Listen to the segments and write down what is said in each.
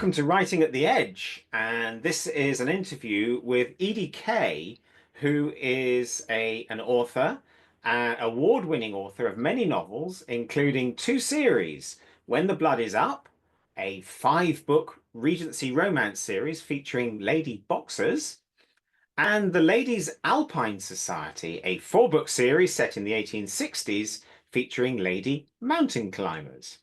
welcome to Writing at the Edge. And this is an interview with Edie Cay, who is an author, an award-winning author of many novels, including two series, When the Blood is Up, a five-book Regency romance series featuring lady boxers, and The Ladies' Alpine Society, a four-book series set in the 1860s featuring lady mountain climbers.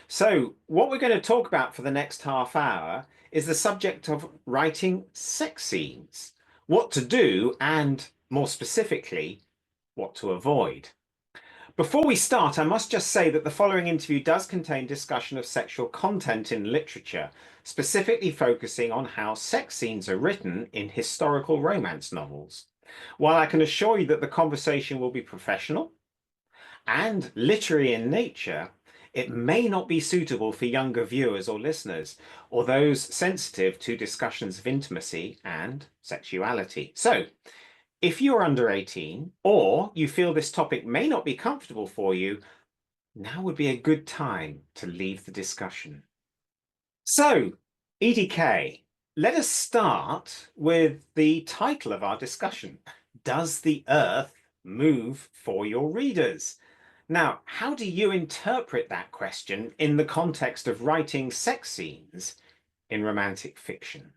So, what we're going to talk about for the next half hour is the subject of writing sex scenes, what to do, and more specifically, what to avoid. Before we start, I must just say that the following interview does contain discussion of sexual content in literature, specifically focusing on how sex scenes are written in historical romance novels. While I can assure you that the conversation will be professional and literary in nature, it may not be suitable for younger viewers or listeners, or those sensitive to discussions of intimacy and sexuality. So, if you're under 18 or you feel this topic may not be comfortable for you, now would be a good time to leave the discussion. So, Edie Cay, let us start with the title of our discussion. Does the Earth move for your readers? Now, how do you interpret that question in the context of writing sex scenes in romantic fiction?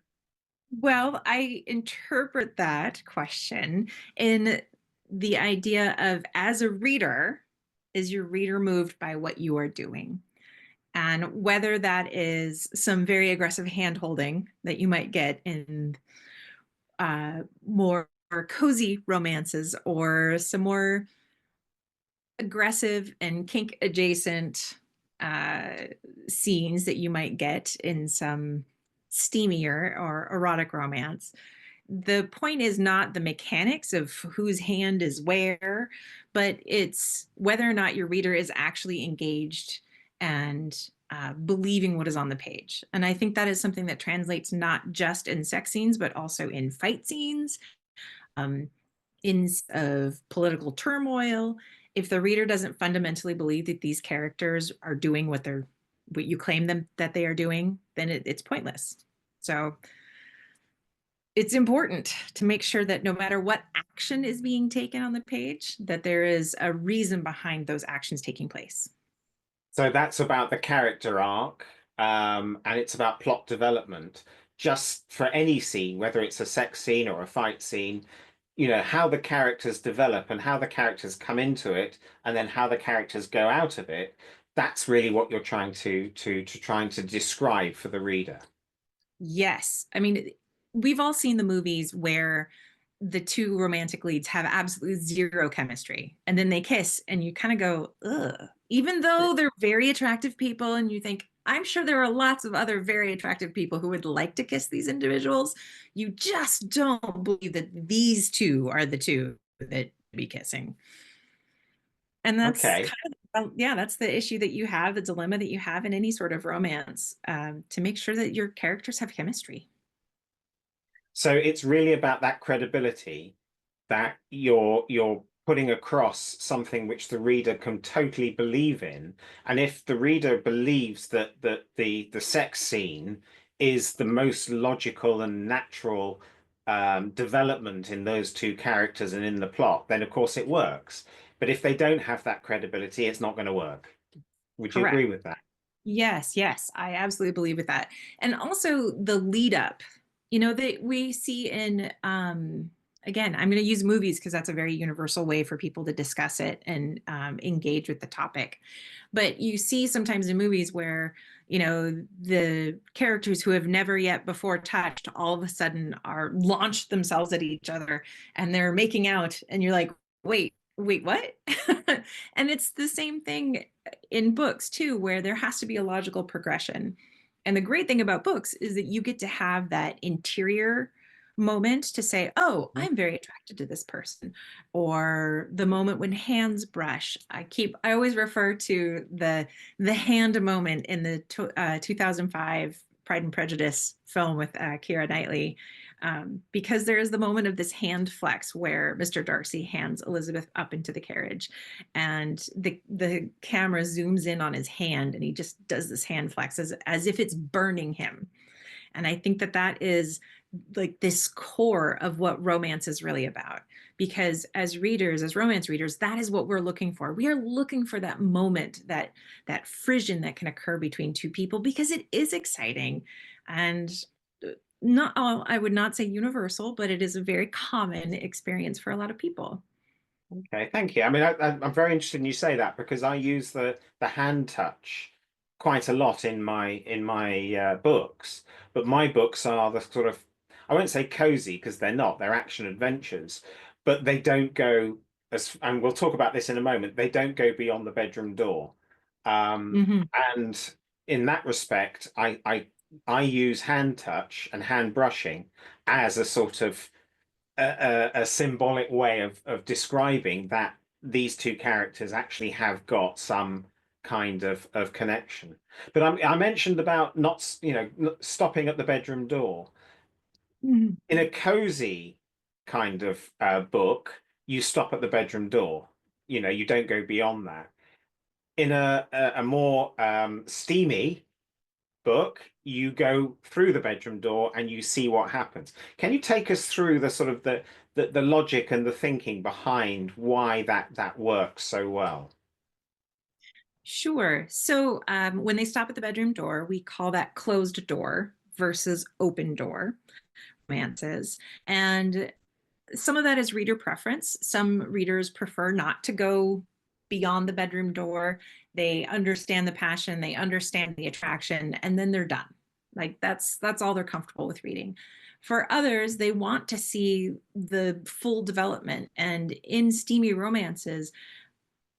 Well, I interpret that question in the idea of, as a reader, is your reader moved by what you are doing? And whether that is some very aggressive hand holding that you might get in more cozy romances, or some more aggressive and kink adjacent uh, scenes that you might get in some steamier or erotic romance. The point is not the mechanics of whose hand is where, but it's whether or not your reader is actually engaged and believing what is on the page. And I think that is something that translates not just in sex scenes, but also in fight scenes, um, in of political turmoil. If the reader doesn't fundamentally believe that these characters are doing what you claim them that they are doing, then it's pointless. So it's important to make sure that no matter what action is being taken on the page, that there is a reason behind those actions taking place. So that's about the character arc, and it's about plot development. Just for any scene, whether it's a sex scene or a fight scene, how the characters develop and how the characters come into it, and then how the characters go out of it. That's really what you're trying to describe for the reader. Yes. I mean, we've all seen the movies where the two romantic leads have absolutely zero chemistry and then they kiss and you kind of go, ugh. Even though they're very attractive people and you think, I'm sure there are lots of other very attractive people who would like to kiss these individuals, you just don't believe that these two are the two that be kissing. And that's Okay. kind of, yeah, that's the issue that you have, the dilemma that you have in any sort of romance, to make sure that your characters have chemistry. So it's really about that credibility that you're putting across something which the reader can totally believe in. And if the reader believes that the sex scene is the most logical and natural development in those two characters and in the plot, then of course it works. But if they don't have that credibility, it's not going to work. Would you Correct. agree with that? Yes, yes, I absolutely believe with that. And also the lead up, that we see in again, I'm going to use movies because that's a very universal way for people to discuss it and engage with the topic. But you see sometimes in movies where, the characters who have never yet before touched all of a sudden are launched themselves at each other and they're making out and you're like, wait, what? And it's the same thing in books too, where there has to be a logical progression. And the great thing about books is that you get to have that interior moment to say, oh, I'm very attracted to this person. Or the moment when hands brush. I always refer to the hand moment in the 2005 Pride and Prejudice film with Keira Knightley, because there is the moment of this hand flex where Mr. Darcy hands Elizabeth up into the carriage, and the camera zooms in on his hand, and he just does this hand flex as if it's burning him. And I think that that is like this core of what romance is really about. Because as readers, as romance readers, that is what we're looking for. We are looking for that moment, that frisson that can occur between two people, because it is exciting. And not all, I would not say universal, but it is a very common experience for a lot of people. Okay, thank you. I mean, I'm very interested in you say that because I use the hand touch quite a lot in my books. But my books are the sort of, I won't say cozy because they're not. They're action adventures, but they don't go as, and we'll talk about this in a moment. They don't go beyond the bedroom door. Um, Mhm. and in that respect, I use hand touch and hand brushing as a sort of a symbolic way of describing that these two characters actually have got some kind of connection. But I mentioned about not, not stopping at the bedroom door. Mhm. In a cozy kind of book, you stop at the bedroom door. You don't go beyond that. In a more steamy book, you go through the bedroom door and you see what happens. Can you take us through the sort of the logic and the thinking behind why that works so well? Sure. So when they stop at the bedroom door, we call that closed door versus open door romances. And some of that is reader preference. Some readers prefer not to go beyond the bedroom door. They understand the passion, they understand the attraction, and then they're done. Like that's all they're comfortable with reading. For others, they want to see the full development. And in steamy romances,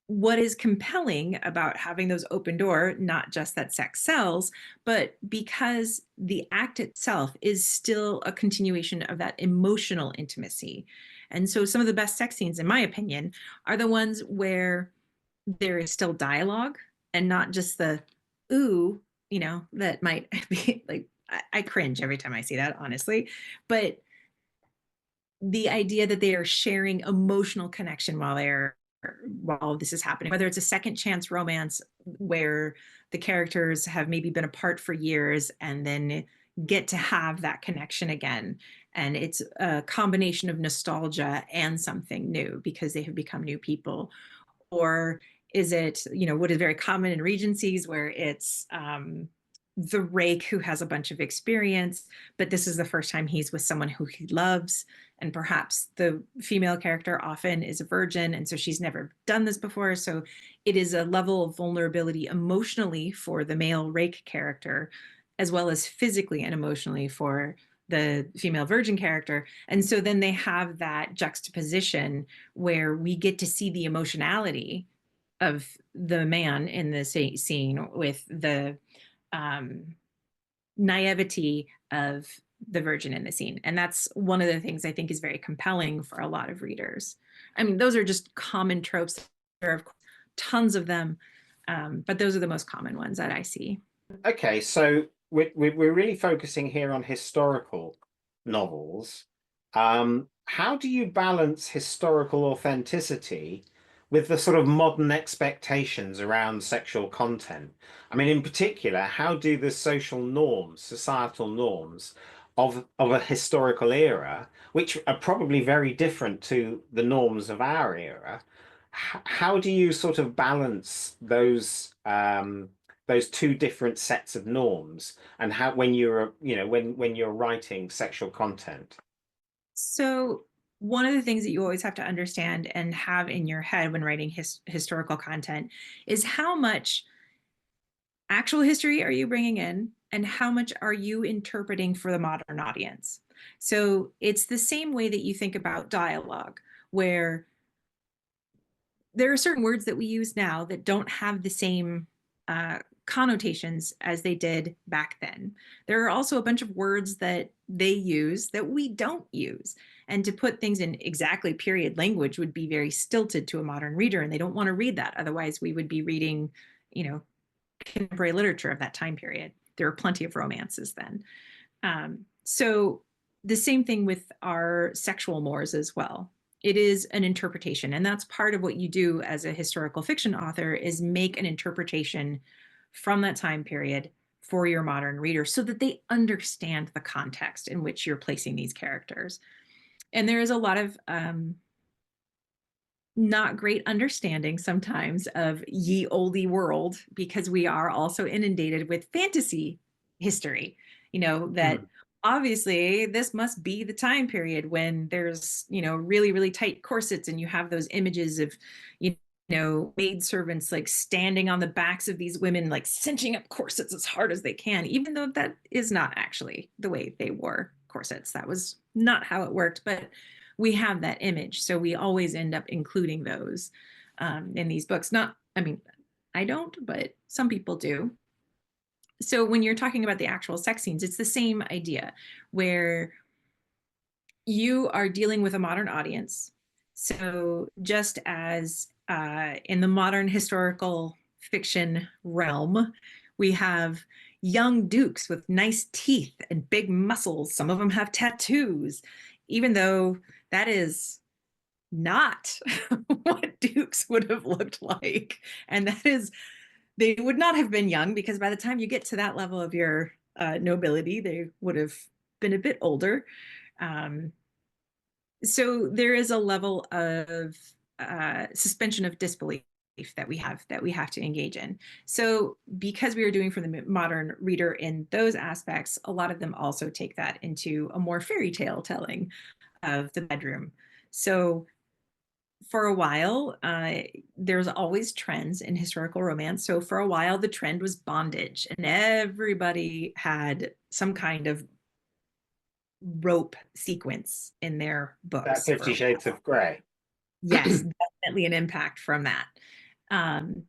what is compelling about having those open door, not just that sex sells, but because the act itself is still a continuation of that emotional intimacy. And so some of the best sex scenes, in my opinion, are the ones where there is still dialogue and not just the ooh, that might be like, I cringe every time I see that, honestly. But the idea that they are sharing emotional connection while this is happening, whether it's a second chance romance where the characters have maybe been apart for years and then get to have that connection again, and it's a combination of nostalgia and something new because they have become new people. Or is it, what is very common in regencies where it's the rake who has a bunch of experience, but this is the first time he's with someone who he loves. And perhaps the female character often is a virgin, and so she's never done this before. So it is a level of vulnerability emotionally for the male rake character, as well as physically and emotionally for the female virgin character. And so then they have that juxtaposition where we get to see the emotionality of the man in the scene with the um, naivety of the virgin in the scene. And that's one of the things I think is very compelling for a lot of readers. I mean, those are just common tropes. There are tons of them, but those are the most common ones that I see. Okay, so we're really focusing here on historical novels. How do you balance historical authenticity with the sort of modern expectations around sexual content? I mean, in particular, how do the social norms, societal norms of a historical era, which are probably very different to the norms of our era, how do you sort of balance those two different sets of norms and how when you're when you're writing sexual content? So, one of the things that you always have to understand and have in your head when writing historical content is how much actual history are you bringing in and how much are you interpreting for the modern audience. So, it's the same way that you think about dialogue, where there are certain words that we use now that don't have the same connotations as they did back then. There are also a bunch of words that they use that we don't use. And to put things in exactly period language would be very stilted to a modern reader, and they don't want to read that. Otherwise, we would be reading, you know, contemporary literature of that time period. There are plenty of romances then. So the same thing with our sexual mores as well. It is an interpretation, and that's part of what you do as a historical fiction author is make an interpretation from that time period for your modern reader so that they understand the context in which you're placing these characters. And there is a lot of not great understanding sometimes of ye olde world, because we are also inundated with fantasy history, that Mm. obviously this must be the time period when there's, really, really tight corsets, and you have those images of, maid servants like standing on the backs of these women, like cinching up corsets as hard as they can, even though that is not actually the way they wore corsets. That was not how it worked. But we have that image. So we always end up including those in these books. Not, I mean, I don't, but some people do. So when you're talking about the actual sex scenes, it's the same idea where you are dealing with a modern audience. So just as in the modern historical fiction realm, we have young dukes with nice teeth and big muscles. Some of them have tattoos, even though that is not what dukes would have looked like. And that is, they would not have been young, because by the time you get to that level of your nobility, they would have been a bit older. Um, so there is a level of suspension of disbelief that we have to engage in. So because we are doing for the modern reader in those aspects, a lot of them also take that into a more fairy tale telling of the bedroom. So for a while, there's always trends in historical romance. So for a while, the trend was bondage, and everybody had some kind of rope sequence in their That books. 50 Shades of Grey. Yes, definitely an impact from that. Um,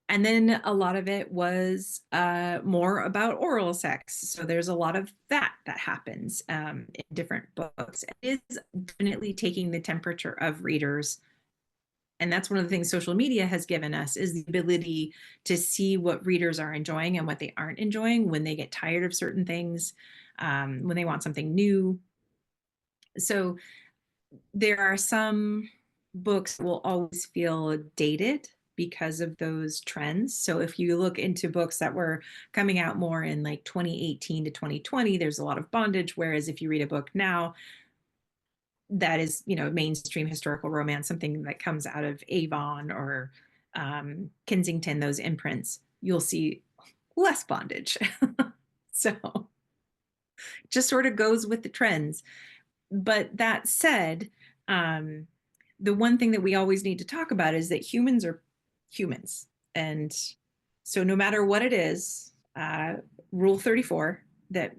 and then a lot of it was more about oral sex. So there's a lot of that happens in different books. It is definitely taking the temperature of readers, and that's one of the things social media has given us, is the ability to see what readers are enjoying and what they aren't enjoying, when they get tired of certain things, when they want something new. So there are some books that will always feel dated because of those trends. So if you look into books that were coming out more in like 2018 to 2020, there's a lot of bondage. Whereas if you read a book now that is, mainstream historical romance, something that comes out of Avon or Kensington, those imprints, you'll see less bondage. So just sort of goes with the trends. But that said, um, the one thing that we always need to talk about is that humans are humans. And so no matter what it is, Rule 34, that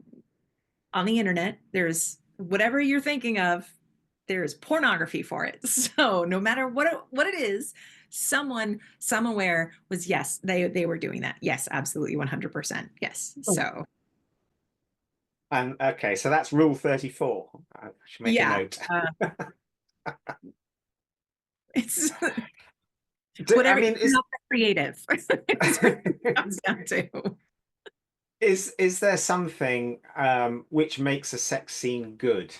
on the internet, there's whatever you're thinking of, there's pornography for it. So no matter what it is, someone somewhere was, yes, they were doing that. Yes, absolutely, 100%. Yes. So And okay, so that's Rule 34. I should make a yeah, note. it's I whatever, mean, not creative. It's what it comes down to. is there something which makes a sex scene good?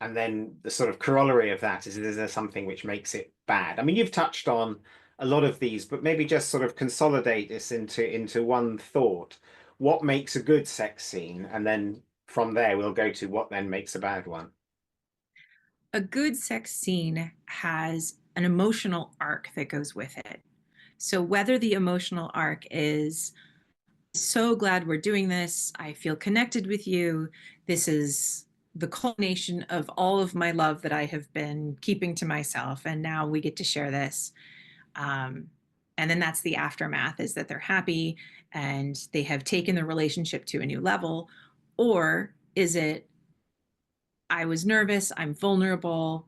And then the sort of corollary of that is there something which makes it bad? I mean, you've touched on a lot of these, but maybe just sort of consolidate this into one thought. What makes a good sex scene? And then from there, we'll go to what then makes a bad one. A good sex scene has an emotional arc that goes with it. So whether the emotional arc is, so glad we're doing this, I feel connected with you, this is the culmination of all of my love that I have been keeping to myself, and now we get to share this. Um, and then that's the aftermath, is that they're happy and they have taken the relationship to a new level. Or is it, I was nervous, I'm vulnerable,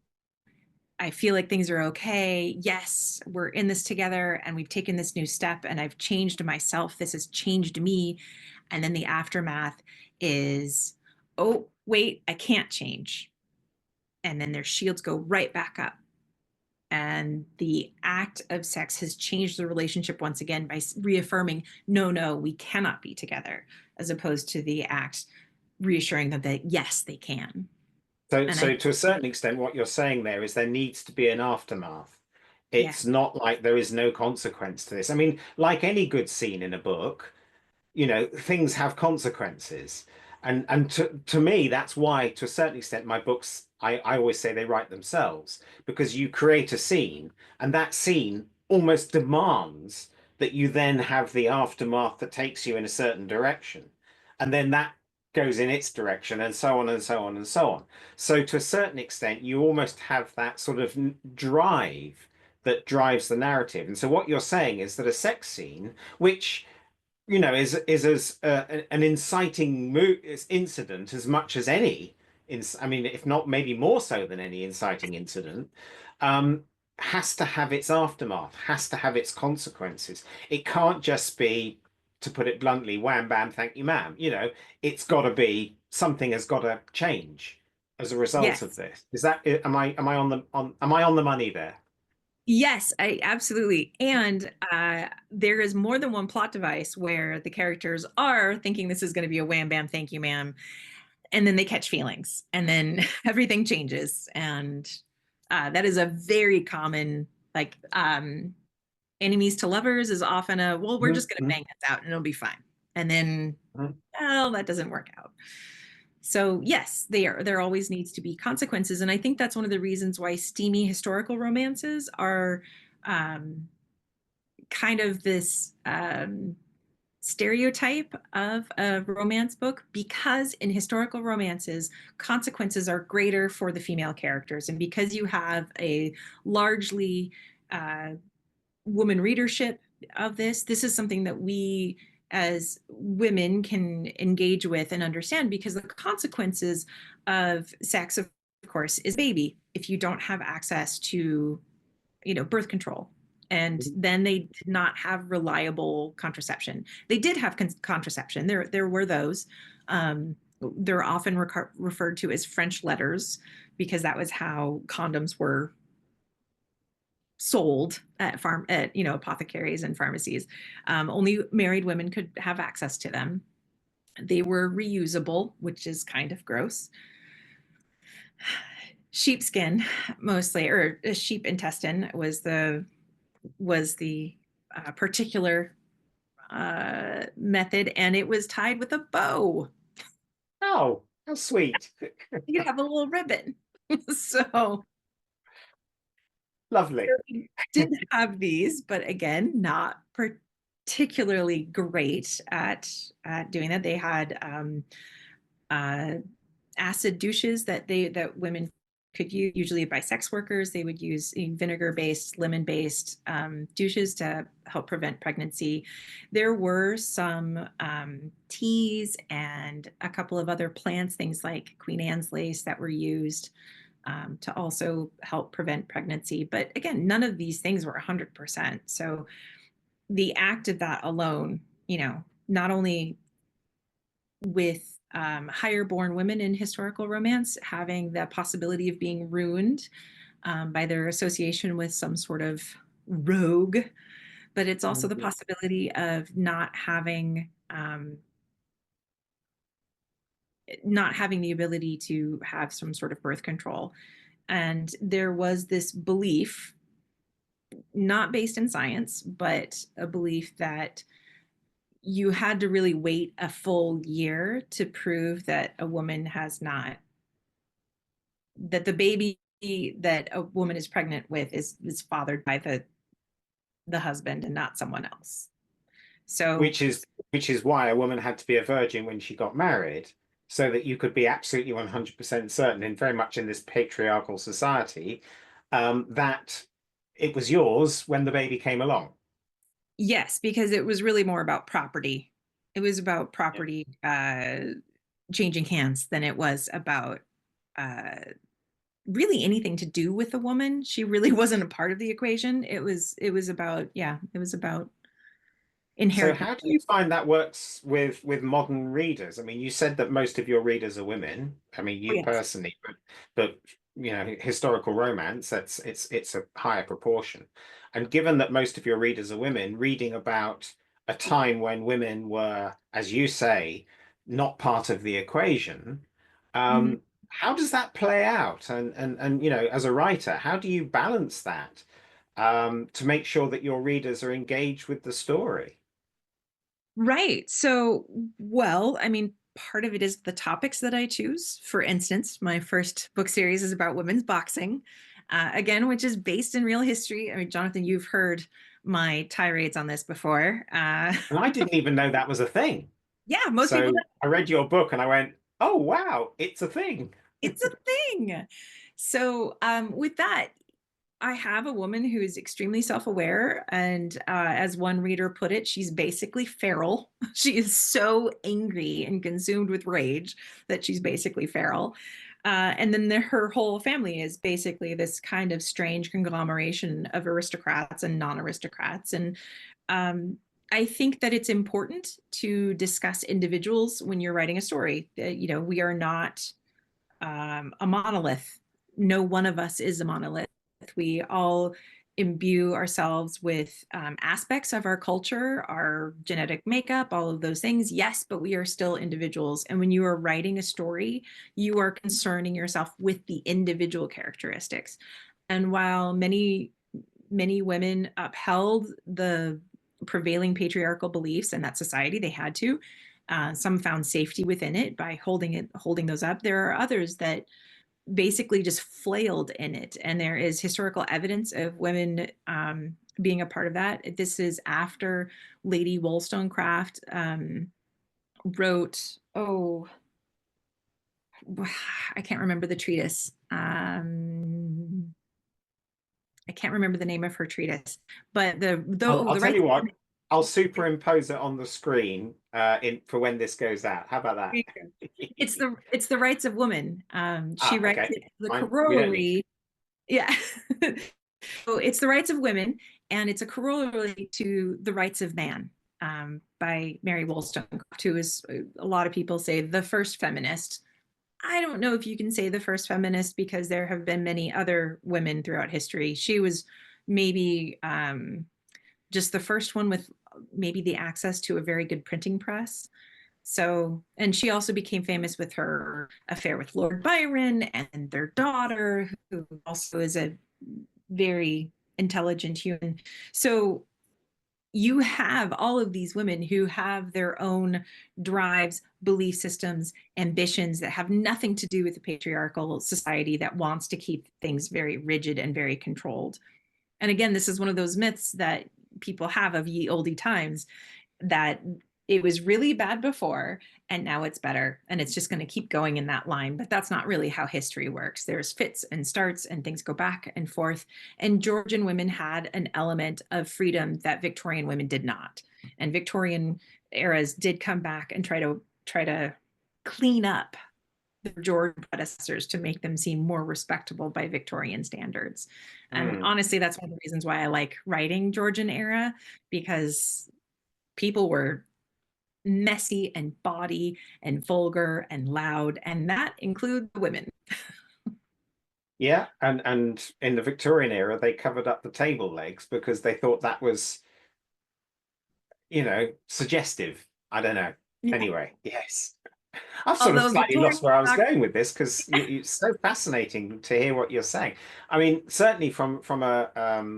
I feel like things are okay. Yes, we're in this together and we've taken this new step and I've changed myself. This has changed me. And then the aftermath is, oh, wait, I can't change. And then their shields go right back up. And the act of sex has changed the relationship once again by reaffirming, no, no, we cannot be together, as opposed to the act reassuring them that, yes, they can. So, And I, so to a certain extent, what you're saying there is there needs to be an aftermath. yeah, It's not like there is no consequence to this. I mean, like any good scene in a book, things have consequences. And to me, that's why, to a certain extent, my books, I always say they write themselves, because you create a scene, and that scene almost demands that you then have the aftermath that takes you in a certain direction. And then that goes in its direction, and so on and so on and so on. So to a certain extent, you almost have that sort of drive that drives the narrative. And so what you're saying is that a sex scene, which is as an inciting incident as much as any. I mean, if not maybe more so than any inciting incident, um, has to have its aftermath, has to have its consequences. It can't just be, to put it bluntly, wham bam, thank you, ma'am. It's got to be something has got to change as a result of Yes. this. Is that am I am I on the money there? Yes, I absolutely. And there is more than one plot device where the characters are thinking this is going to be a wham bam, thank you, ma'am. And then they catch feelings and then everything changes. And that is a very common, like, enemies to lovers is often a, well, we're just Mhm, going to mhm, bang this out and it'll be fine. And then, mhm, well, that doesn't work out. So yes, there always needs to be consequences. And I think that's one of the reasons why steamy historical romances are um, kind of this stereotype of a romance book, because in historical romances, consequences are greater for the female characters. And because you have a largely uh, woman readership of this is something that we as women can engage with and understand, because the consequences of sex, of course, is baby if you don't have access to birth control. And mhm. then they did not have reliable contraception. They did have contraception. There were those. They're often referred to as French letters, because that was how condoms were sold at apothecaries and pharmacies. Only married women could have access to them. They were reusable, which is kind of gross. Sheepskin, mostly, or sheep intestine was the particular method, and it was tied with a bow. Oh, how sweet. You could have a little ribbon. So Lovely. we did have these, but again, not particularly great at doing that. They had uh, acid douches that women could use, usually by sex workers. They would use vinegar-based, lemon-based douches to help prevent pregnancy. There were some teas and a couple of other plants, things like Queen Anne's lace, that were used to also help prevent pregnancy. But again, none of these things were 100%. So the act of that alone, not only with higher born women in historical romance having the possibility of being ruined by their association with some sort of rogue, but it's also the Mhm. possibility of not having the ability to have some sort of birth control. And there was this belief, not based in science, but a belief that you had to really wait a full year to prove that a woman has not, that the baby that a woman is pregnant with is fathered by the husband and not someone else. So Which is why a woman had to be a virgin when she got married, so that you could be absolutely 100% certain, in very much in this patriarchal society, that it was yours when the baby came along. yes, because it was really more about property. It was about Yeah. property changing hands than it was about uh, really anything to do with the woman. She really wasn't a part of the equation. It was about, yeah, it was about So inheritance. how do you find that works with modern readers? I mean, you said that most of your readers are women. I mean, Oh you yes. personally, but historical romance, it's a higher proportion. And given that most of your readers are women, reading about a time when women were, as you say, not part of the equation, Mhm. how does that play out? And as a writer, how do you balance that to make sure that your readers are engaged with the story? Right. So, well, I mean, part of it is the topics that I choose. For instance, my first book series is about women's boxing, again, which is based in real history. I mean, Jonathan, you've heard my tirades on this before. And I didn't even know that was a thing. Yeah, most people, So I read your book and I went, oh, wow, it's a thing. it's a thing. So, with that, I have a woman who is extremely self-aware, and as one reader put it, she's basically feral. She is so angry and consumed with rage that she's basically feral. And then her whole family is basically this kind of strange conglomeration of aristocrats and non-aristocrats. And um, I think that it's important to discuss individuals when you're writing a story. We are not a monolith. No one of us is a monolith. We all imbue ourselves with aspects of our culture, our genetic makeup, all of those things. Yes, but we are still individuals. And when you are writing a story, you are concerning yourself with the individual characteristics. And while many women upheld the prevailing patriarchal beliefs in that society, they had to. Some found safety within it by holding those up. There are others that basically just flailed in it, and there is historical evidence of women being a part of that. This is after Lady Wollstonecraft wrote, oh, I can't remember the treatise. I can't remember the name of her treatise, but I'll the tell right. you what, I'll superimpose it on the screen in for when this goes out. How about that? It's the rights of women. She Ah, writes okay. it, the Fine. We don't need to. corollary. Yeah. So it's the rights of women, and it's a corollary to the rights of man, by Mary Wollstonecraft, who is, a lot of people say, the first feminist. I don't know if you can say the first feminist because there have been many other women throughout history. She was maybe just the first one with maybe the access to a very good printing press. So, and she also became famous with her affair with Lord Byron and their daughter, who also is a very intelligent human. So, you have all of these women who have their own drives, belief systems, ambitions that have nothing to do with the patriarchal society that wants to keep things very rigid and very controlled. And again, this is one of those myths that people have of ye olde times, that it was really bad before and now it's better, and it's just going to keep going in that line. But that's not really how history works. There's fits and starts and things go back and forth, and Georgian women had an element of freedom that Victorian women did not. And Victorian eras did come back and try to clean up the Georgian predecessors to make them seem more respectable by Victorian standards. And Hmm. honestly, that's one of the reasons why I like writing Georgian era, because people were messy and bawdy and vulgar and loud, and that includes women. Yeah, and in the Victorian era, they covered up the table legs because they thought that was, suggestive. I don't know. Yeah. Anyway, yes. I've sort of Although slightly Victorian lost where I was doc- going with this because it's so fascinating to hear what you're saying. I mean, certainly from a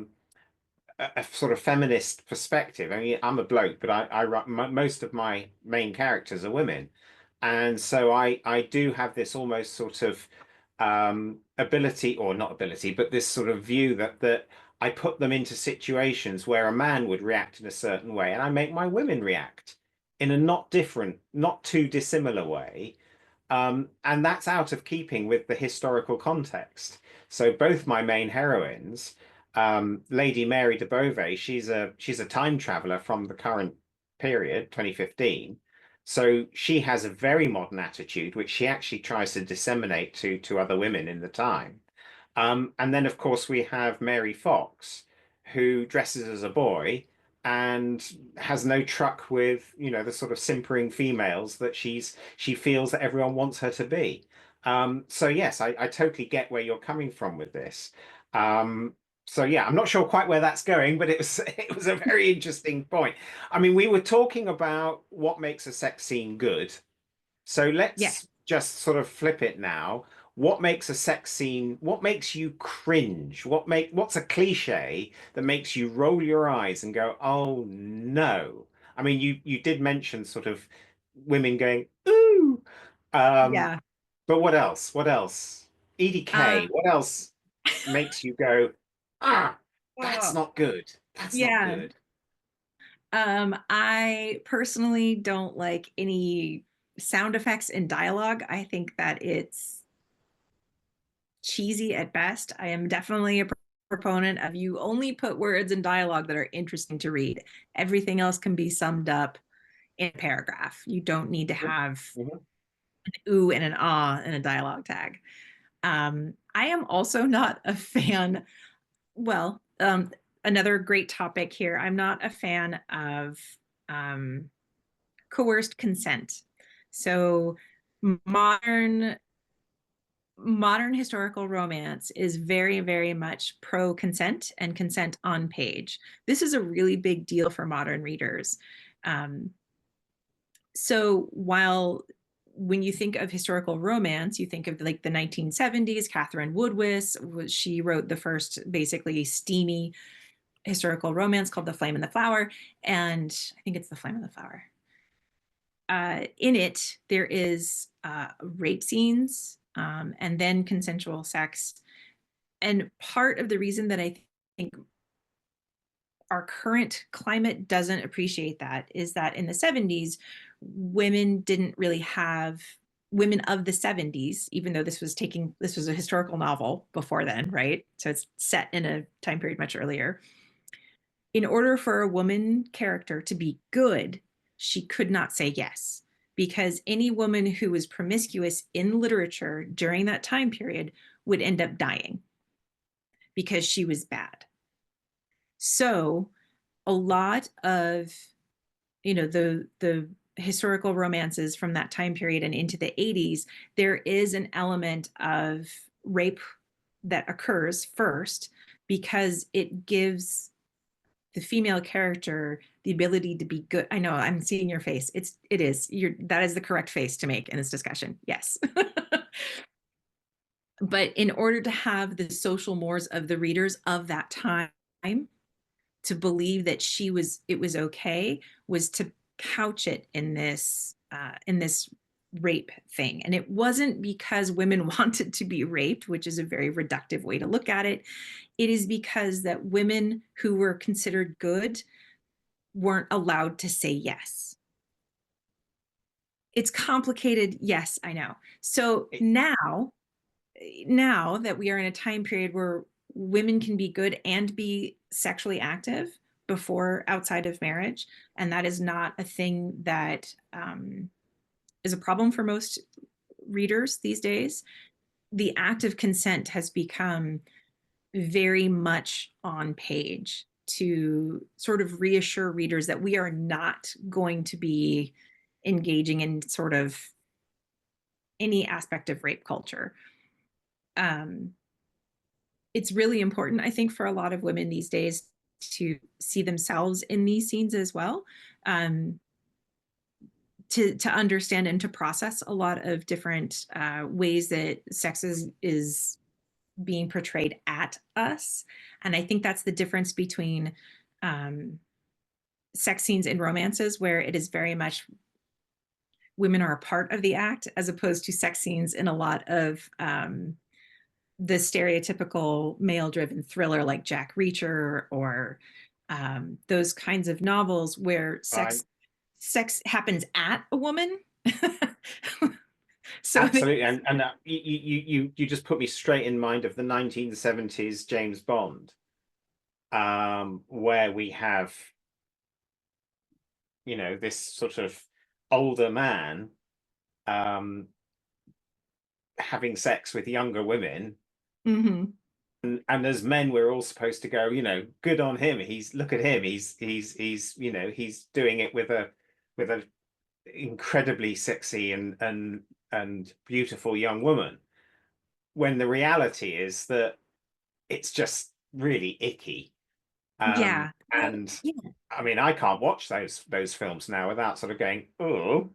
sort of feminist perspective. I mean, I'm a bloke, but I write most of my main characters are women, and so I do have this almost sort of ability, or not ability, but this sort of view that I put them into situations where a man would react in a certain way, and I make my women react in a not different, not too dissimilar way. And that's out of keeping with the historical context. So both my main heroines, Lady Mary de Beauvais, she's a time traveler from the current period, 2015. So she has a very modern attitude, which she actually tries to disseminate to other women in the time. And then, of course, we have Mary Fox, who dresses as a boy and has no truck with, the sort of simpering females that she feels that everyone wants her to be. So yes, I totally get where you're coming from with this. So yeah, I'm not sure quite where that's going, but it was it was a very interesting point. I mean, we were talking about what makes a sex scene good, so yeah. let's just sort of flip it now. What makes a sex scene, what makes you cringe? What's a cliche that makes you roll your eyes and go, "Oh no." I mean, you did mention sort of women going ooh, um, Yeah. but what else? What else? Edie Uh, Cay. What else makes you go ah? That's oh, not good. That's not yeah. good. I personally don't like any sound effects in dialogue. I think that it's cheesy at best. I am definitely a proponent of you only put words in dialogue that are interesting to read. Everything else can be summed up in a paragraph. You don't need to have Mhm. an ooh and an ah in a dialogue tag. I am also not a fan. Well, another great topic here. I'm not a fan of um, coerced consent. So modern modern historical romance is very, very much pro consent and consent on page. This is a really big deal for modern readers. Um, so while when you think of historical romance, you think of like the 1970s, Catherine Woodwis, she wrote the first basically steamy historical romance called The Flame and the Flower. And I think it's The Flame and the Flower. In it, there is rape scenes and then consensual sex. And part of the reason that I think our current climate doesn't appreciate that is that in the 70s, women didn't really have women of the 70s, even though this was a historical novel before then, right? So it's set in a time period much earlier. In order for a woman character to be good, she could not say yes, because any woman who was promiscuous in literature during that time period would end up dying because she was bad. So a lot of the historical romances from that time period and into the 80s, there is an element of rape that occurs first because it gives the female character the ability to be good. I know I'm seeing your face. It is. That is the correct face to make in this discussion. Yes. But in order to have the social mores of the readers of that time to believe that it was okay was to couch it in this rape thing. And it wasn't because women wanted to be raped, which is a very reductive way to look at it. It is because that women who were considered good weren't allowed to say yes. It's complicated. Yes, I know. So now that we are in a time period where women can be good and be sexually active before outside of marriage, and that is not a thing that is a problem for most readers these days. The act of consent has become very much on page to sort of reassure readers that we are not going to be engaging in sort of any aspect of rape culture. Um, it's really important, I think, for a lot of women these days to see themselves in these scenes as well, um, to understand and to process a lot of different ways that sex is being portrayed at us. And I think that's the difference between um, sex scenes in romances, where it is very much women are a part of the act, as opposed to sex scenes in a lot of the stereotypical male driven thriller like Jack Reacher or those kinds of novels where Right. sex happens at a woman. So Absolutely. And you just put me straight in mind of the 1970s James Bond, where we have, this sort of older man um having sex with younger women. mhm. And as men, we're all supposed to go, good on him. Look at him. He's doing it with a incredibly sexy and beautiful young woman. When the reality is that it's just really icky. Yeah. Well, And yeah. I mean, I can't watch those films now without sort of going, oh.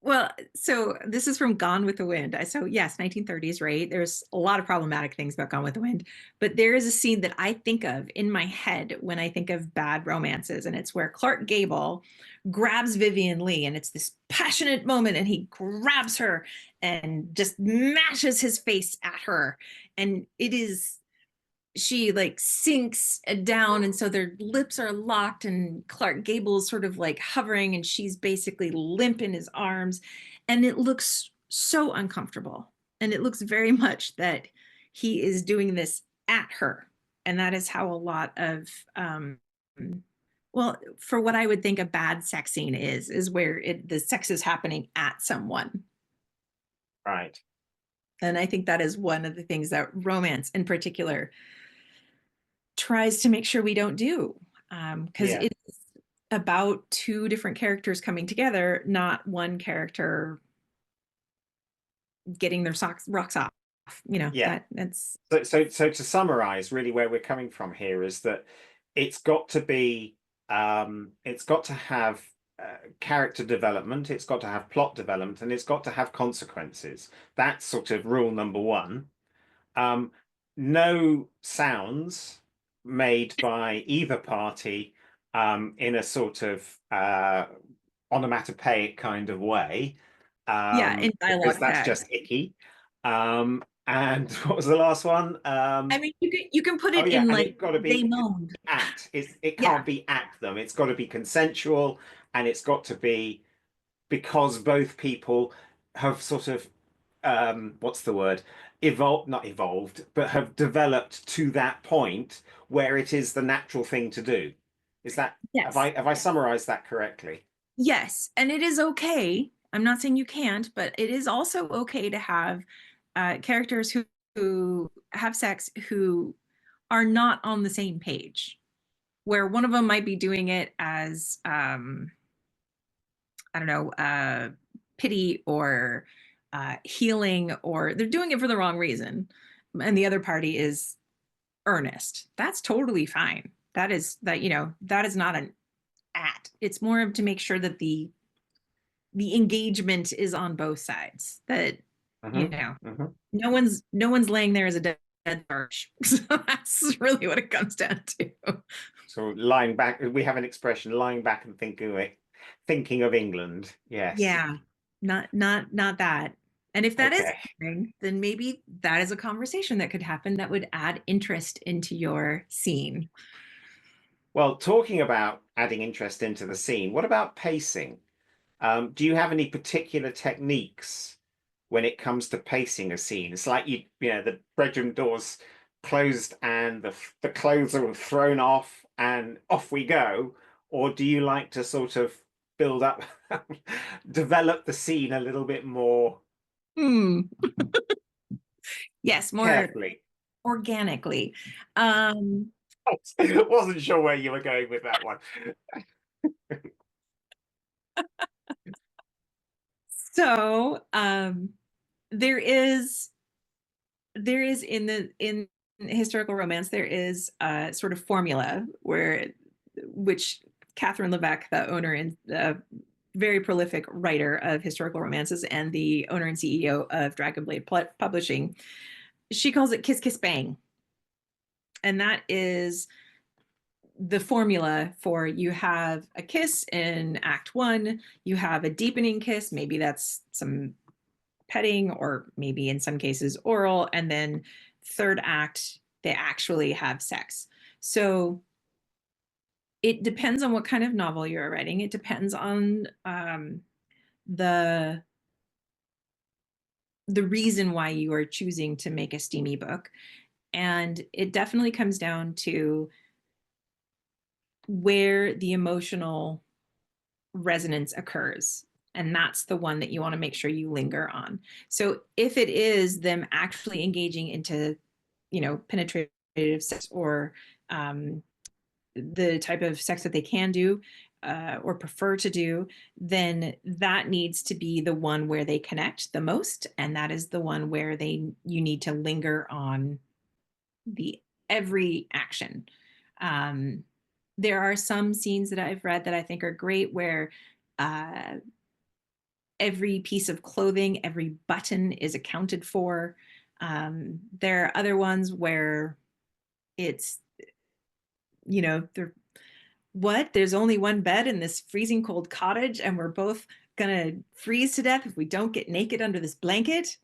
Well, so this is from Gone with the Wind. So yes, 1930s, right? There's a lot of problematic things about Gone with the Wind, but there is a scene that I think of in my head when I think of bad romances, and it's where Clark Gable grabs Vivian Leigh, and it's this passionate moment, and he grabs her and just mashes his face at her, and it is she like sinks down, and so their lips are locked, and Clark Gable's sort of like hovering, and she's basically limp in his arms, and it looks so uncomfortable, and it looks very much that he is doing this at her, and that is how a lot of well, for what I would think a bad sex scene is where the sex is happening at someone. Right. And I think that is one of the things that romance in particular tries to make sure we don't do, because Yeah. it's about two different characters coming together, not one character getting their rocks off. Yeah. That's So to summarize, really where we're coming from here is that it's got to be it's got to have character development, it's got to have plot development, and it's got to have consequences. That's sort of rule number one. Um, no sounds made by either party in a sort of onomatopoeic kind of way, yeah, in because dialogue that's tags. just icky. And what was the last one? I mean, you can put Oh it yeah, in and like it got to they be moaned. it Yeah, can't be at them. It's got to be consensual, and it's got to be because both people have sort of what's the word? Evolved, not evolved, but have developed to that point where it is the natural thing to do. Is that yes, have I summarized that correctly? yes, and it is okay. I'm not saying you can't, but it is also okay to have characters who have sex who are not on the same page, where one of them might be doing it as I don't know, pity or healing, or they're doing it for the wrong reason, and the other party is earnest. That's totally fine. That is not an at. It's more of to make sure that the engagement is on both sides. That you Hmm. know, Hmm. no one's laying there as a dead birch. So that's really what it comes down to. So lying back, we have an expression, lying back and thinking of England. Yes. Yeah, not that. And if that is Okay. happening, then maybe that is a conversation that could happen that would add interest into your scene. Well, talking about adding interest into the scene, what about pacing? Do you have any particular techniques when it comes to pacing a scene? It's like the bedroom doors closed and the clothes are thrown off and off we go, or do you like to sort of build up, develop the scene a little bit more Hmm. Yes, more carefully? organically. Um, I wasn't sure where you were going with that one. so there is in historical romance there is a sort of formula which Catherine Levesque, the owner and very prolific writer of historical romances and the owner and CEO of Dragonblade Publishing, she calls it kiss kiss bang, and that is the formula for you have a kiss in act one, you have a deepening kiss, maybe that's some petting or maybe in some cases oral, and then third act they actually have sex. So it depends on what kind of novel you're writing. It depends on the the reason why you are choosing to make a steamy book, and it definitely comes down to where the emotional resonance occurs, and that's the one that you want to make sure you linger on. So if it is them actually engaging into penetrative sex, or um, the type of sex that they can do or prefer to do, then that needs to be the one where they connect the most, and that is the one where you need to linger on the every action. um, there are some scenes that I've read that I think are great where uh, every piece of clothing, every button is accounted for. There are other ones where it's, they're what? There's only one bed in this freezing cold cottage, and we're both gonna freeze to death if we don't get naked under this blanket.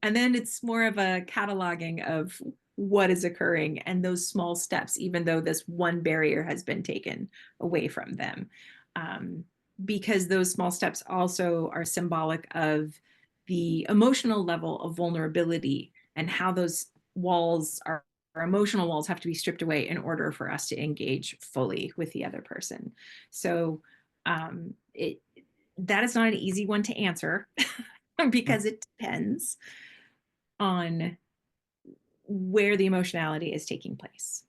And then it's more of a cataloging of what is occurring and those small steps, even though this one barrier has been taken away from them. Because those small steps also are symbolic of the emotional level of vulnerability and how those walls are our emotional walls have to be stripped away in order for us to engage fully with the other person. So it that is not an easy one to answer because it depends on where the emotionality is taking place.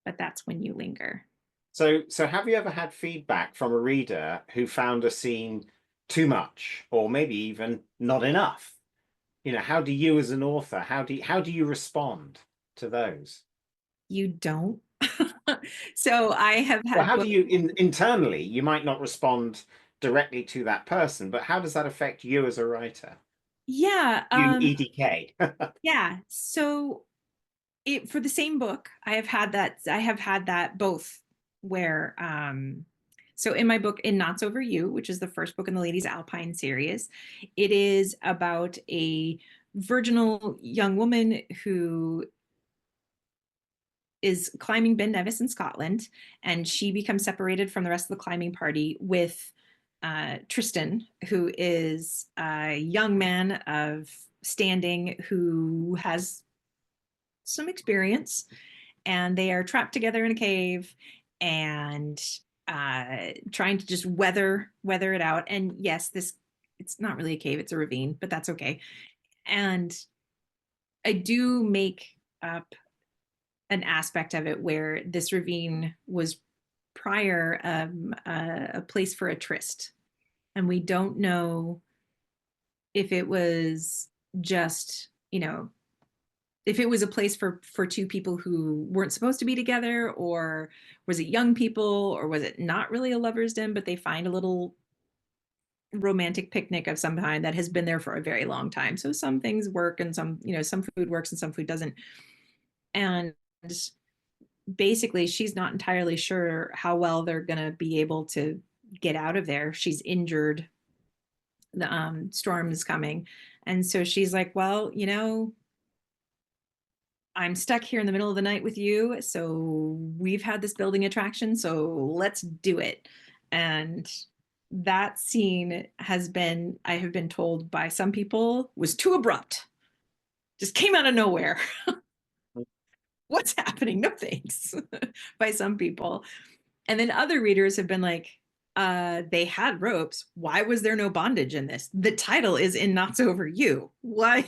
But that's when you linger. So have you ever had feedback from a reader who found a scene too much, or maybe even not enough? How do you as an author, how do you respond to those? You don't. So I have Well, had how do books. you internally, you might not respond directly to that person, but how does that affect you as a writer? Yeah, You, Edie Cay. yeah. So for the same book, I have had that both where so in my book In Knots Over You, which is the first book in the Ladies Alpine series, it is about a virginal young woman who is climbing Ben Nevis in Scotland, and she becomes separated from the rest of the climbing party with Tristan, who is a young man of standing who has some experience, and they are trapped together in a cave and trying to just weather it out. And yes, this it's not really a cave; it's a ravine, but that's okay. And I do make up an aspect of it where this ravine was prior a place for a tryst, and we don't know if it was just if it was a place for two people who weren't supposed to be together, or was it young people, or was it not really a lover's den, but they find a little romantic picnic of some kind that has been there for a very long time. So some things work and some food works and some food doesn't. And basically she's not entirely sure how well they're going to be able to get out of there. She's injured. The storm is coming. And so she's like, well, I'm stuck here in the middle of the night with you. So we've had this building attraction. So let's do it. And that scene I have been told by some people, was too abrupt, just came out of nowhere. What's happening? No thanks, by some people. And then other readers have been like, they had ropes. Why was there no bondage in this? The title is In Knots Over You. Why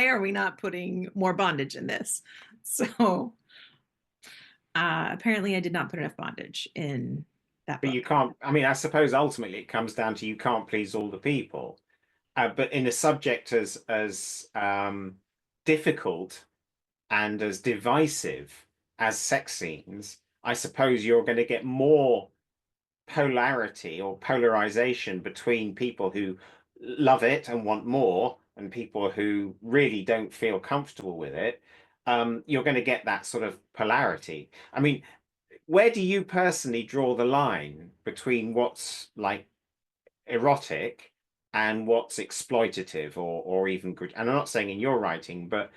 are we not putting more bondage in this? So apparently I did not put enough bondage in that But you book. can't, I mean, I suppose ultimately it comes down to you can't please all the people. But in a subject as difficult and as divisive as sex scenes, I suppose you're going to get more polarity or polarization between people who love it and want more and people who really don't feel comfortable with it. You're going to get that sort of polarity. I mean, where do you personally draw the line between what's like erotic and what's exploitative or even good? And I'm not saying in your writing, but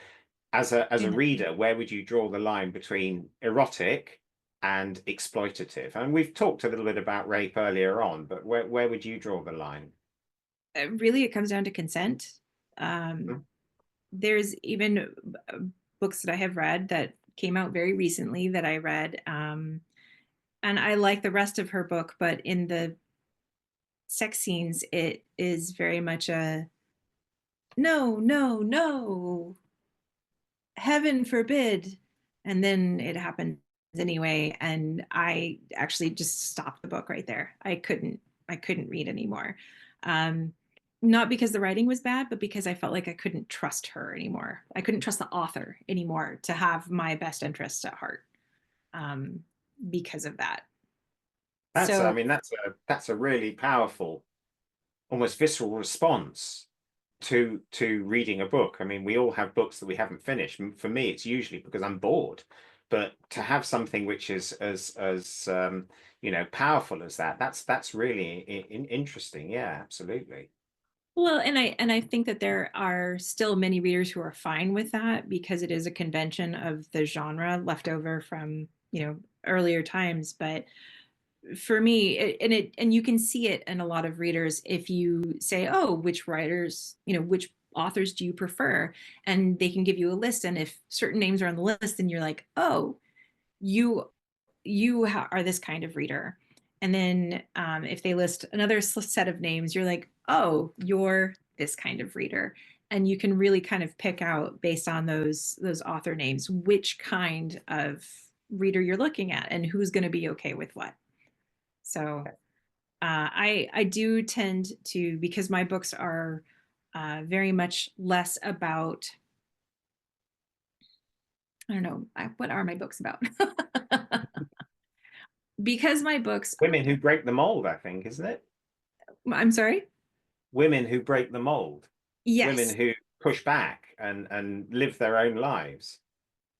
as a Yeah. reader, where would you draw the line between erotic and exploitative? And we've talked a little bit about rape earlier on, but where would you draw the line? Really, it comes down to consent. Hmm? There's even books that I have read that came out very recently that I read. And I like the rest of her book, but in the sex scenes, it is very much a no, no, no, heaven forbid. And then it happens anyway. And I actually just stopped the book right there. I couldn't read anymore. Um, Not because the writing was bad, but because I felt like I couldn't trust her anymore. I couldn't trust the author anymore to have my best interests at heart, um, because of that. I So mean, that's a really powerful. almost visceral response to reading a book. I mean, we all have books that we haven't finished. For me, it's usually because I'm bored. But to have something which is as powerful as that, that's really interesting. Yeah, absolutely. Well, and I think that there are still many readers who are fine with that because it is a convention of the genre left over from, earlier times. But for me, and you can see it in a lot of readers if you say, "Oh, which writers, which authors do you prefer?" And they can give you a list, and if certain names are on the list, and you're like, "Oh, you are this kind of reader." And then if they list another set of names, you're like, "Oh, you're this kind of reader." And you can really kind of pick out based on those author names which kind of reader you're looking at and who's going to be okay with what. So I do tend to, because my books are very much less about, I don't know, what are my books about? Because my books, Women who break the mold, I think, isn't it? I'm sorry. Women who break the mold, women Yes, who push back and live their own lives.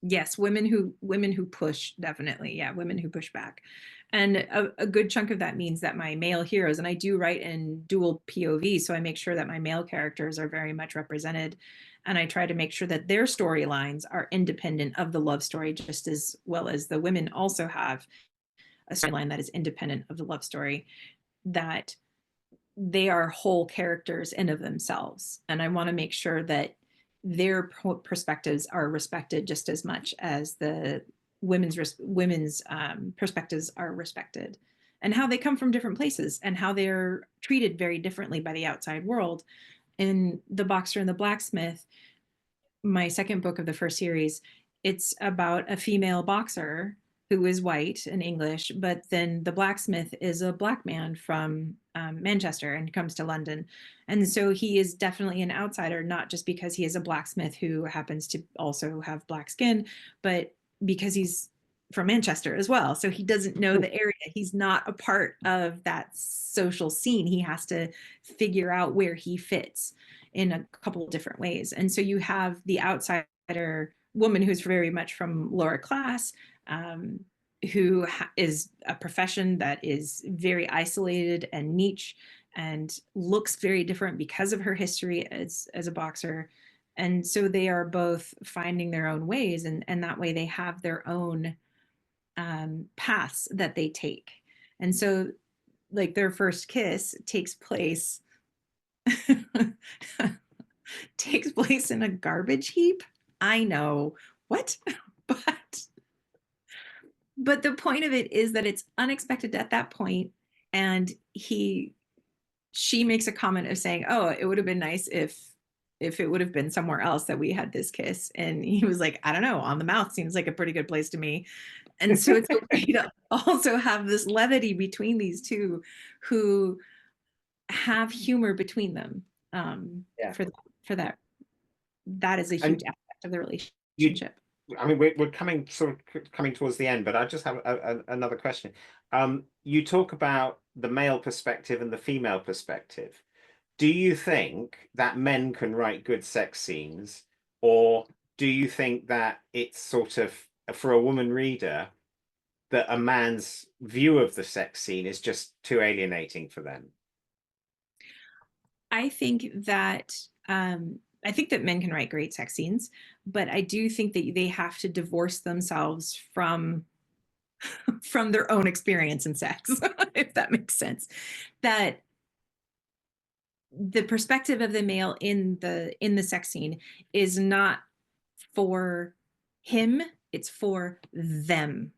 yes, women who push, definitely, yeah, women who push back. And a good chunk of that means that my male heroes, and I do write in dual POV, so I make sure that my male characters are very much represented, and I try to make sure that their storylines are independent of the love story, just as well as the women also have a storyline that is independent of the love story, that they are whole characters in of themselves. And I want to make sure that their perspectives are respected just as much as the women's perspectives are respected, and how they come from different places and how they're treated very differently by the outside world. In The Boxer and the Blacksmith, my second book of the first series, it's about a female boxer who is white and English, but then the blacksmith is a black man from Manchester and comes to London. And so he is definitely an outsider, not just because he is a blacksmith who happens to also have black skin, but because he's from Manchester as well. So he doesn't know the area. He's not a part of that social scene. He has to figure out where he fits in a couple of different ways. And so you have the outsider woman who's very much from lower class, um, who is a profession that is very isolated and niche and looks very different because of her history as a boxer. And so they are both finding their own ways, and that way they have their own paths that they take. And so, like, their first kiss takes place in a garbage heap. I know. What? but but the point of it is that it's unexpected at that point, and she makes a comment of saying, "Oh, it would have been nice if it would have been somewhere else that we had this kiss." And he was like, "I don't know, on the mouth seems like a pretty good place to me." And so it's a way to also have this levity between these two who have humor between them, Yeah. for that is a huge And aspect of the you, relationship. I mean, we're coming sort of coming towards the end, but I just have another question. You talk about the male perspective and the female perspective. Do you think that men can write good sex scenes, or do you think that it's sort of for a woman reader that a man's view of the sex scene is just too alienating for them? I think that I think that men can write great sex scenes, but I do think that they have to divorce themselves from their own experience in sex, if that makes sense. That the perspective of the male in the sex scene is not for him, it's for them,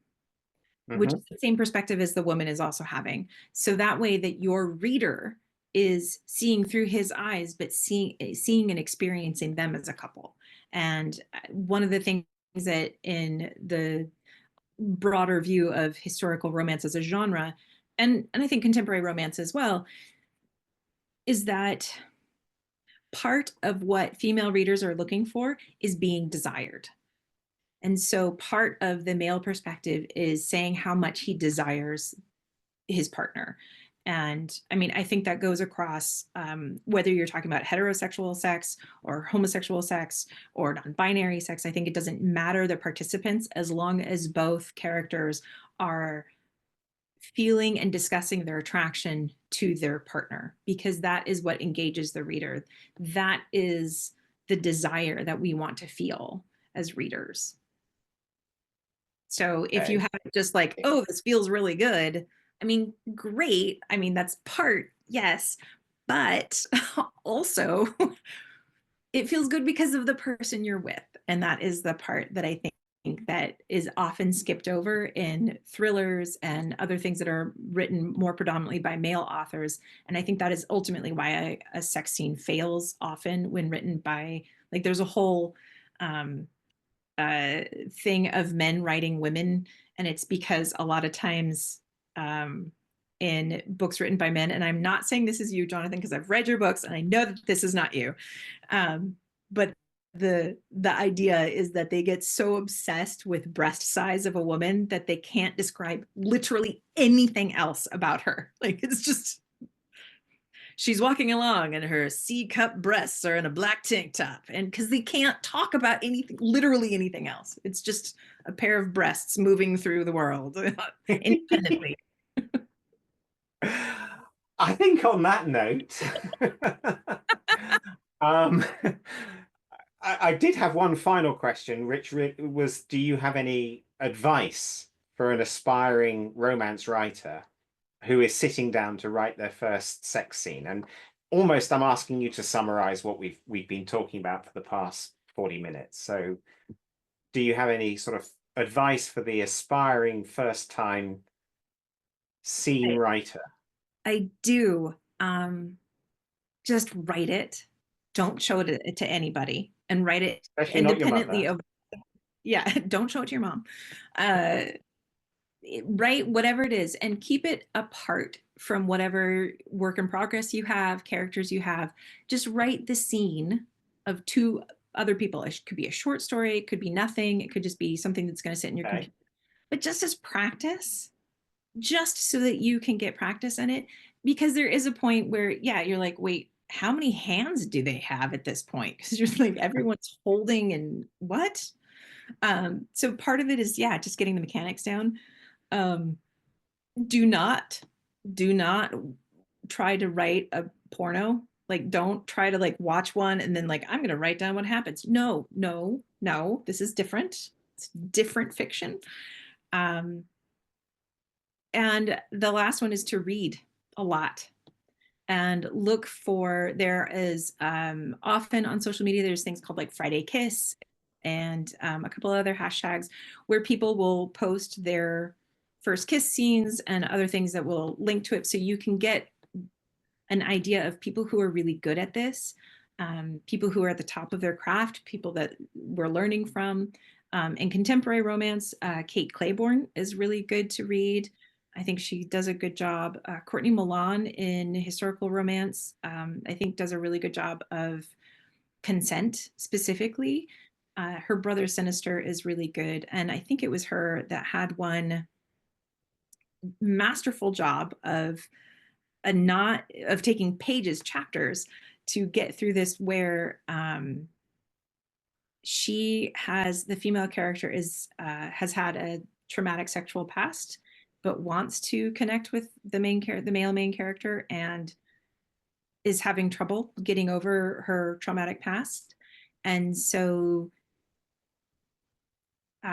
which Hmm. is the same perspective as the woman is also having. So that way that your reader is seeing through his eyes, but seeing and experiencing them as a couple. And one of the things that in the broader view of historical romance as a genre, and I think contemporary romance as well, is that part of what female readers are looking for is being desired. And so part of the male perspective is saying how much he desires his partner. And I mean, I think that goes across whether you're talking about heterosexual sex or homosexual sex or non-binary sex. I think it doesn't matter the participants as long as both characters are feeling and discussing their attraction to their partner, because that is what engages the reader. That is the desire that we want to feel as readers. So if you Okay. have just like, oh, this feels really good, I mean, great. I mean, that's part, yes, but also it feels good because of the person you're with. And that is the part that I think that is often skipped over in thrillers and other things that are written more predominantly by male authors. And I think that is ultimately why a sex scene fails often when written by, like, there's a whole um, thing of men writing women, and it's because a lot of times in books written by men, and I'm not saying this is you, Jonathan, because I've read your books and I know that this is not you, but the idea is that they get so obsessed with breast size of a woman that they can't describe literally anything else about her. Like, it's just, she's walking along and her C cup breasts are in a black tank top. And because they can't talk about anything, literally anything else, it's just a pair of breasts moving through the world independently. I think on that note, um, I did have one final question, which was, do you have any advice for an aspiring romance writer who is sitting down to write their first sex scene? And almost I'm asking you to summarize what we've been talking about for the past 40 minutes. So do you have any sort of advice for the aspiring first time scene I, writer? I do. Just write it. Don't show it to anybody, and write it Especially not your independently mother. of, yeah, don't show it to your mom. Uh, write whatever it is and keep it apart from whatever work in progress you have, characters you have. Just write the scene of two other people. It could be a short story, it could be nothing, it could just be something that's going to sit in your Okay. computer. But just as practice, just so that you can get practice in it. Because there is a point where, yeah, you're like, wait, how many hands do they have at this point? Because you're like, everyone's holding and what? So part of it is, yeah, just getting the mechanics down. Um, do not do not try to write a porno. Like, don't try to like watch one and then like, I'm going to write down what happens. No, no, no, this is different. It's different fiction. um and the last one is to read a lot and look for, there is often on social media there's things called like Friday Kiss and a couple other hashtags where people will post their first kiss scenes and other things that will link to it, so you can get an idea of people who are really good at this, people who are at the top of their craft, people that we're learning from. In contemporary romance, Kate Claiborne is really good to read. I think she does a good job. Courtney Milan in historical romance, I think, does a really good job of consent specifically. Her brother Sinister is really good. And I think it was her that had one masterful job of a not of taking pages, chapters to get through this, where she has, the female character is has had a traumatic sexual past but wants to connect with the male main character, and is having trouble getting over her traumatic past. And so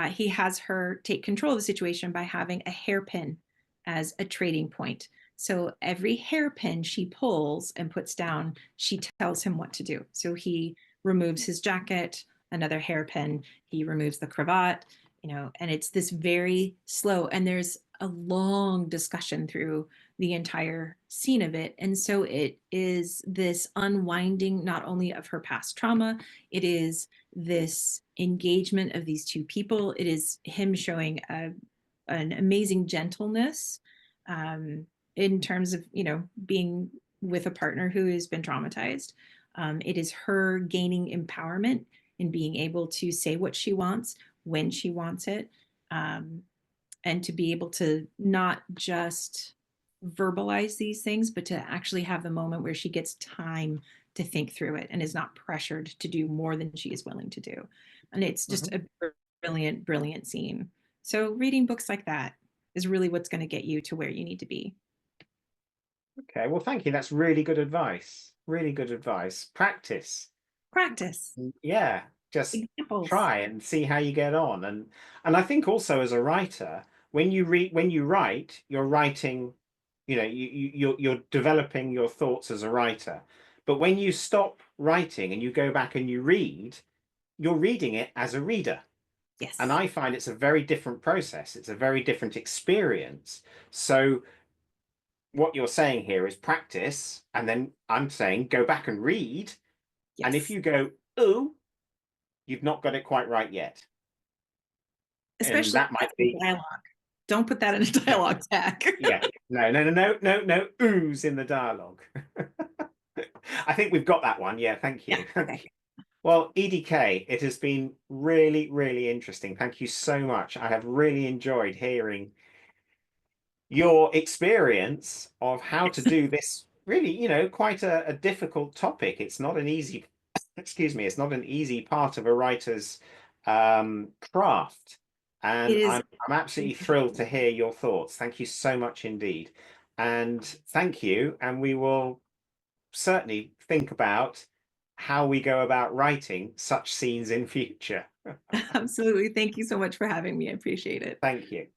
he has her take control of the situation by having a hairpin as a trading point. So every hairpin she pulls and puts down, she tells him what to do. So he removes his jacket, another hairpin, he removes the cravat, and it's this very slow. And there's a long discussion through the entire scene of it. And so it is this unwinding not only of her past trauma, it is this engagement of these two people. It is him showing an amazing gentleness in terms of, being with a partner who has been traumatized. It is her gaining empowerment in being able to say what she wants when she wants it, um, and to be able to not just verbalize these things, but to actually have the moment where she gets time to think through it and is not pressured to do more than she is willing to do. And it's just Mhm. a brilliant, brilliant scene. So reading books like that is really what's going to get you to where you need to be. Okay, well, thank you. That's really good advice. Really good advice. Practice. Practice, Yeah, just examples. try and see how you get on. And I think also as a writer, when you write, you're writing, you're developing your thoughts as a writer. But when you stop writing and you go back and you read, you're reading it as a reader. And Yes. I find it's a very different process. It's a very different experience. So what you're saying here is practice, and then I'm saying go back and read. And if Yes. you go, ooh, you've not got it quite right yet. And Especially that if might it's in be, dialogue. Don't put that in a dialogue tag. yeah, no, no, no, no, no, no, oohs in the dialogue. I think we've got that one. Yeah, thank Yeah. you. Okay. Thank you. Well, Edie Cay, it has been really, really interesting. Thank you so much. I have really enjoyed hearing your experience of how to Yes. do this really, quite a difficult topic. It's not an easy, excuse me, it's not an easy part of a writer's craft. It And is I'm absolutely thrilled to hear your thoughts. Thank you so much indeed. And thank you. And we will certainly think about how we go about writing such scenes in future. absolutely. Thank you so much for having me. I appreciate it. Thank you.